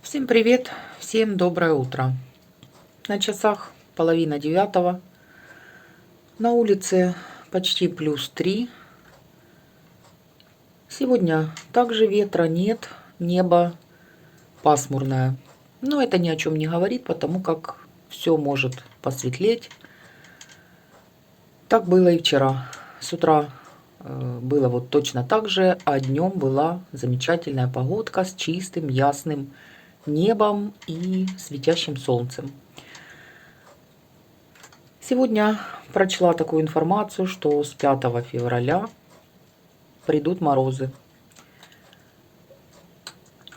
Всем привет, всем доброе утро. На часах 8:30. На улице почти +3. Сегодня также ветра нет, небо пасмурное. Но это ни о чем не говорит, потому как все может посветлеть. Так было и вчера. С утра было вот точно так же, а днем была замечательная погодка с чистым, ясным небом и светящим солнцем. Сегодня прочла такую информацию, что с 5 февраля придут морозы.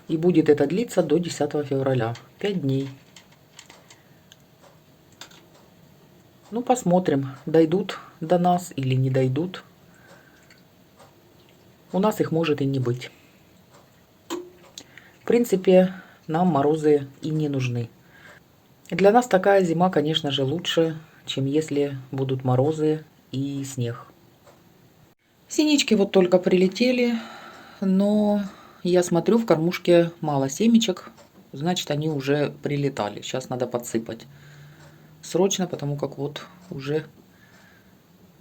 И будет это длиться до 10 февраля. 5 дней. Ну, посмотрим, дойдут до нас или не дойдут. У нас их может и не быть. В принципе, нам морозы и не нужны. Для нас такая зима, конечно же, лучше, чем если будут морозы и снег. Синички вот только прилетели, но я смотрю, в кормушке мало семечек, значит, они уже прилетали. Сейчас надо подсыпать срочно, потому как вот уже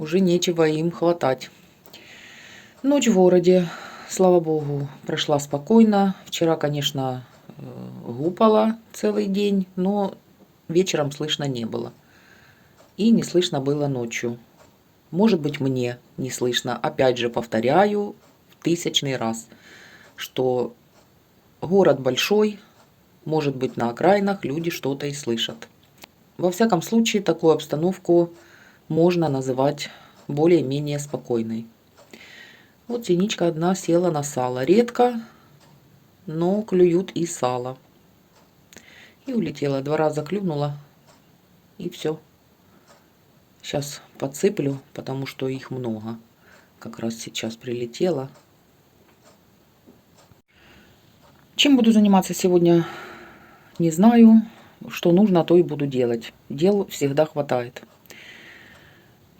нечего им хватать. Ночь в городе, слава богу, прошла спокойно. Вчера, конечно, гупало целый день, но вечером слышно не было. И не слышно было ночью. Может быть, мне не слышно. Опять же, повторяю в 1000-й раз, что город большой, может быть, на окраинах люди что-то и слышат. Во всяком случае, такую обстановку можно называть более-менее спокойной. Вот синичка одна села на сало. Редко, но клюют и сало. И улетела. 2 раза клюнула, и все. Сейчас подсыплю, потому что их много. Как раз сейчас прилетела. Чем буду заниматься сегодня, не знаю. Что нужно, то и буду делать. Дел всегда хватает.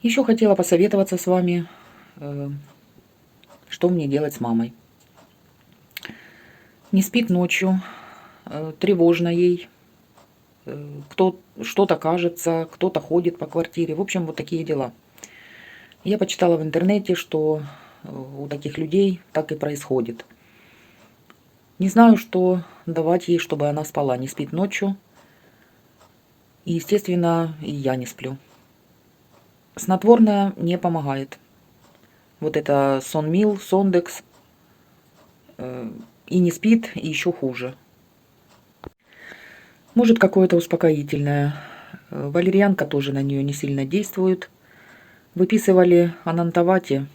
Еще хотела посоветоваться с вами, что мне делать с мамой. Не спит ночью, тревожно ей. Что-то кажется, кто-то ходит по квартире. В общем, вот такие дела. Я почитала в интернете, что у таких людей так и происходит. Не знаю, что давать ей, чтобы она спала. Не спит ночью. И, естественно, и я не сплю. Снотворное не помогает. Вот это Сонмил, Сондекс. И не спит, и еще хуже. Может, какое-то успокоительное. Валерьянка тоже на нее не сильно действует. Выписывали анантовати.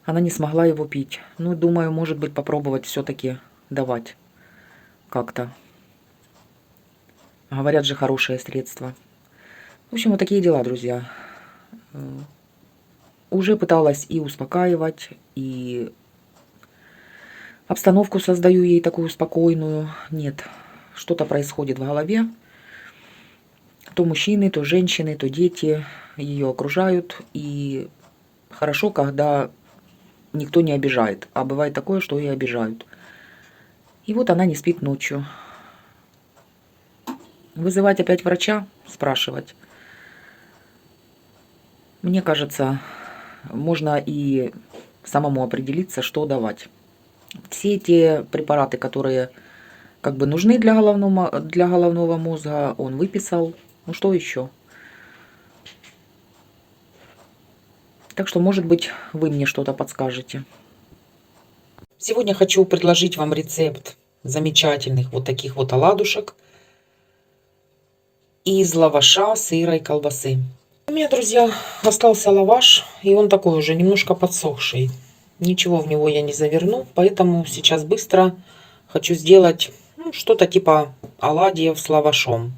Она не смогла его пить. Ну, думаю, может быть, попробовать все-таки давать как-то. Говорят же, хорошее средство. В общем, вот такие дела, друзья. Уже пыталась и успокаивать, и обстановку создаю ей такую спокойную. Нет, что-то происходит в голове. То мужчины, то женщины, то дети ее окружают. И хорошо, когда никто не обижает. А бывает такое, что и обижают. И вот она не спит ночью. Вызывать опять врача, спрашивать. Мне кажется, можно и самому определиться, что давать. Все те препараты, которые как бы нужны для головного мозга, он выписал. Ну что еще? Так что, может быть, вы мне что-то подскажете. Сегодня хочу предложить вам рецепт замечательных вот таких вот оладушек из лаваша, сыра и колбасы. У меня, друзья, остался лаваш, и он такой уже немножко подсохший. Ничего в него я не заверну, поэтому сейчас быстро хочу сделать что-то типа оладьев с лавашом.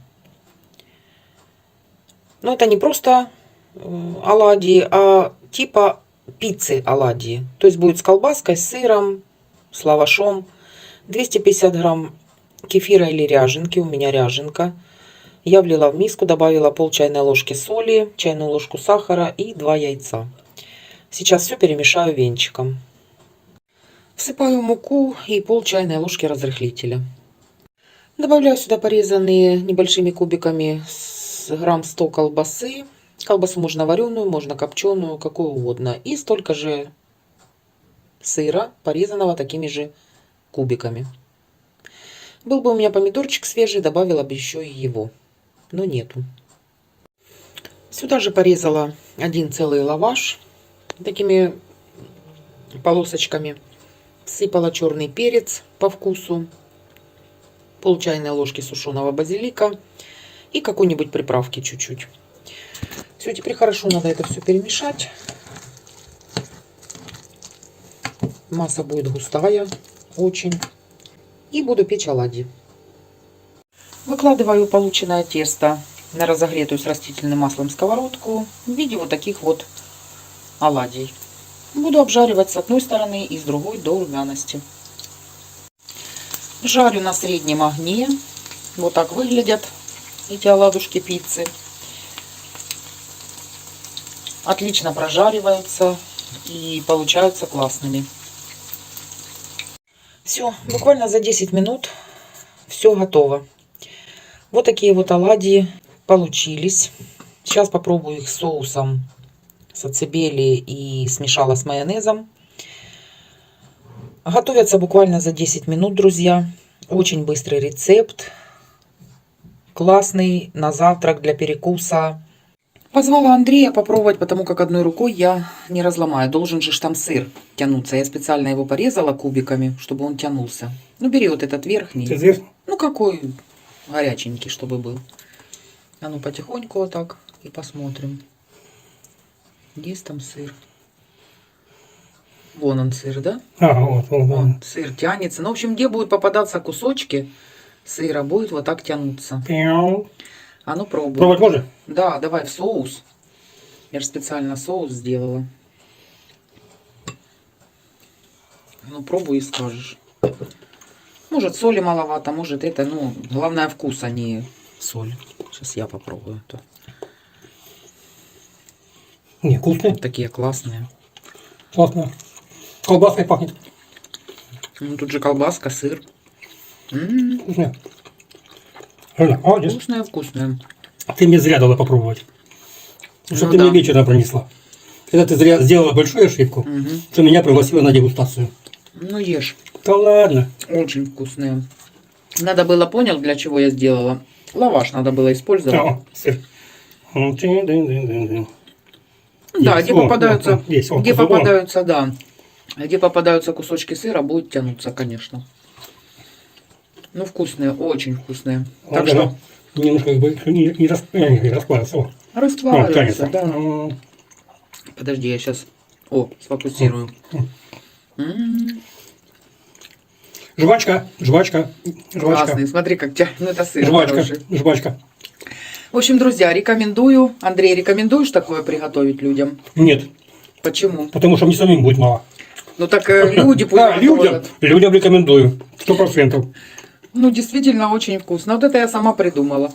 Но это не просто оладьи, а типа пиццы оладьи. То есть будет с колбаской, с сыром, с лавашом. 250 грамм кефира или ряженки, у меня ряженка. Я влила в миску, добавила пол чайной ложки соли, чайную ложку сахара и 2 яйца. Сейчас все перемешаю венчиком. Всыпаю муку и пол чайной ложки разрыхлителя. Добавляю сюда порезанные небольшими кубиками грамм 100 колбасы. Колбасу можно вареную, можно копченую, какую угодно. И столько же сыра, порезанного такими же кубиками. Был бы у меня помидорчик свежий, добавила бы еще и его. Но нету. Сюда же порезала один целый лаваш такими полосочками. Всыпала черный перец по вкусу. Пол чайной ложки сушеного базилика. И какой-нибудь приправки чуть-чуть. Все, теперь хорошо надо это все перемешать. Масса будет густая очень. И буду печь оладьи. Выкладываю полученное тесто на разогретую с растительным маслом сковородку в виде вот таких вот оладий. Буду обжаривать с одной стороны и с другой до румяности. Жарю на среднем огне. Вот так выглядят эти оладушки пиццы. Отлично прожариваются и получаются классными. Все, буквально за 10 минут все готово. Вот такие вот оладьи получились. Сейчас попробую их с соусом сацебели и смешала с майонезом. Готовятся буквально за 10 минут, друзья. Очень быстрый рецепт. Классный на завтрак, для перекуса. Позвала Андрея попробовать, потому как одной рукой я не разломаю. Должен же там сыр тянуться. Я специально его порезала кубиками, чтобы он тянулся. Ну, бери вот этот верхний. Ну, какой горяченький, чтобы был. А ну, потихоньку вот так и посмотрим. Есть там сыр. Вон он сыр, да? Ага, вот. Сыр тянется. Ну, в общем, где будут попадаться кусочки сыра, будет вот так тянуться. А ну, пробуй. Пробовать можно? Да, давай в соус. Я же специально соус сделала. Ну, пробуй и скажешь. Может, соли маловато, может это, ну, главное вкус, а не соль. Сейчас я попробую. Не, вкусные. Вот такие классные. Классно. Колбаской пахнет. Ну, тут же колбаска, сыр. Вкусные. Молодец. Вкусные, вкусные. Ты мне зря дала попробовать. Чтобы Ну, ты да. мне вечером пронесла. Когда ты зря сделала большую ошибку, что меня пригласила на дегустацию. Ну, ешь. Да ладно. Очень вкусные. Надо было, понял, для чего я сделала? Лаваш надо было использовать. О, сыр. Да, Есть. где попадаются, Есть. где попадаются, да. Где попадаются кусочки сыра, будет тянуться, конечно. Ну, вкусные, очень вкусные. Так что немножко как бы не расплавился. О. расплавляются, тянется. да. Подожди, я сейчас сфокусирую. Жвачка. Классный, смотри, как тянет. Ну, это сыр хороший. Жвачка. В общем, друзья, рекомендую. Андрей, рекомендуешь такое приготовить людям? Нет, Почему? потому что мне самим будет мало. Ну, так люди пусть Да, готовят. людям рекомендую. 100%. Ну, действительно, очень вкусно. Вот это я сама придумала.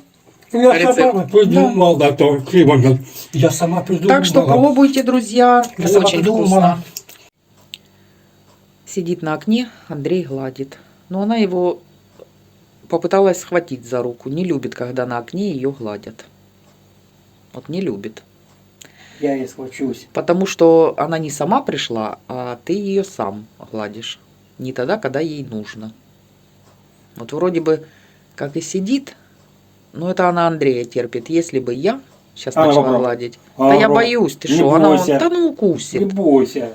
Я Рецепт. сама придумал, да, то момент. Я сама придумала. Так что пробуйте, друзья. Я сама Очень придумала. вкусно. Сидит на окне, Андрей гладит. Но она его попыталась схватить за руку. Не любит, когда на окне ее гладят. Вот не любит. Я и схвачусь. Потому что она не сама пришла, а ты ее сам гладишь. Не тогда, когда ей нужно. Вот вроде бы как и сидит, но это она Андрея терпит. Если бы я сейчас начала гладить, да я боюсь, ты что, она да ну укусит. Не бойся.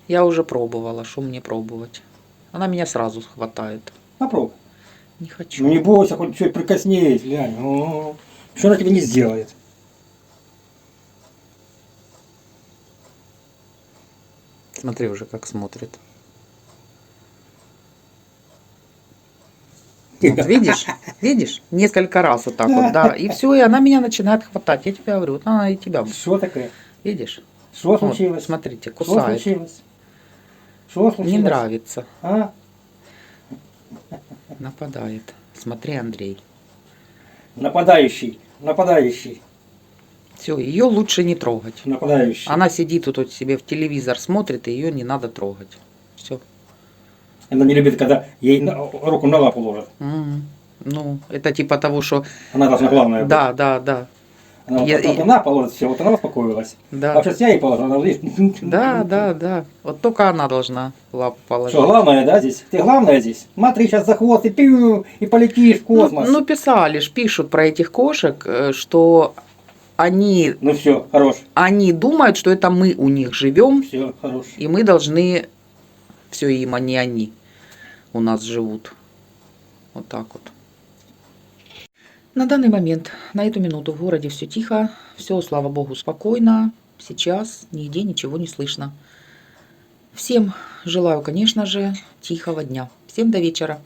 Я уже пробовала, что мне пробовать. Она меня сразу хватает. Попробуй. Не хочу. Ну не бойся, хоть что прикоснись, глянь. Что она тебе не сделает? Смотри уже, как смотрит. Вот, видишь? Видишь? Несколько раз вот так вот, да. И все, и она меня начинает хватать. Я тебе говорю, вот она и тебя. Что такое? Видишь? Что Вот, случилось? смотрите, Что кусает. случилось? Что случилось? Не нравится. А? Нападает. Смотри, Андрей. Нападающий. Нападающий. Все, ее лучше не трогать. Нападающий. Она сидит тут вот себе в телевизор смотрит, и ее не надо трогать. Все. Она не любит, когда ей руку на лапу ложат. Ну, это типа того, что... Она должна главная быть. Да, да, да. Она, вот, Я- вот она положит все, вот она успокоилась. Да. А сейчас я ей положу, она видишь. Да, да, да. Вот только она должна лапу положить. Что, главное, да, здесь? Ты главная здесь? Смотри, сейчас за хвост и пью, и полетишь в космос. Ну, писали ж, пишут про этих кошек, что они Ну все, хорош. они думают, что это мы у них живем, Все, хорош. и мы должны все им, а не они у нас живут. Вот так вот. На данный момент, на эту минуту в городе все тихо, все, слава богу, спокойно. Сейчас нигде ничего не слышно. Всем желаю, конечно же, тихого дня. Всем до вечера.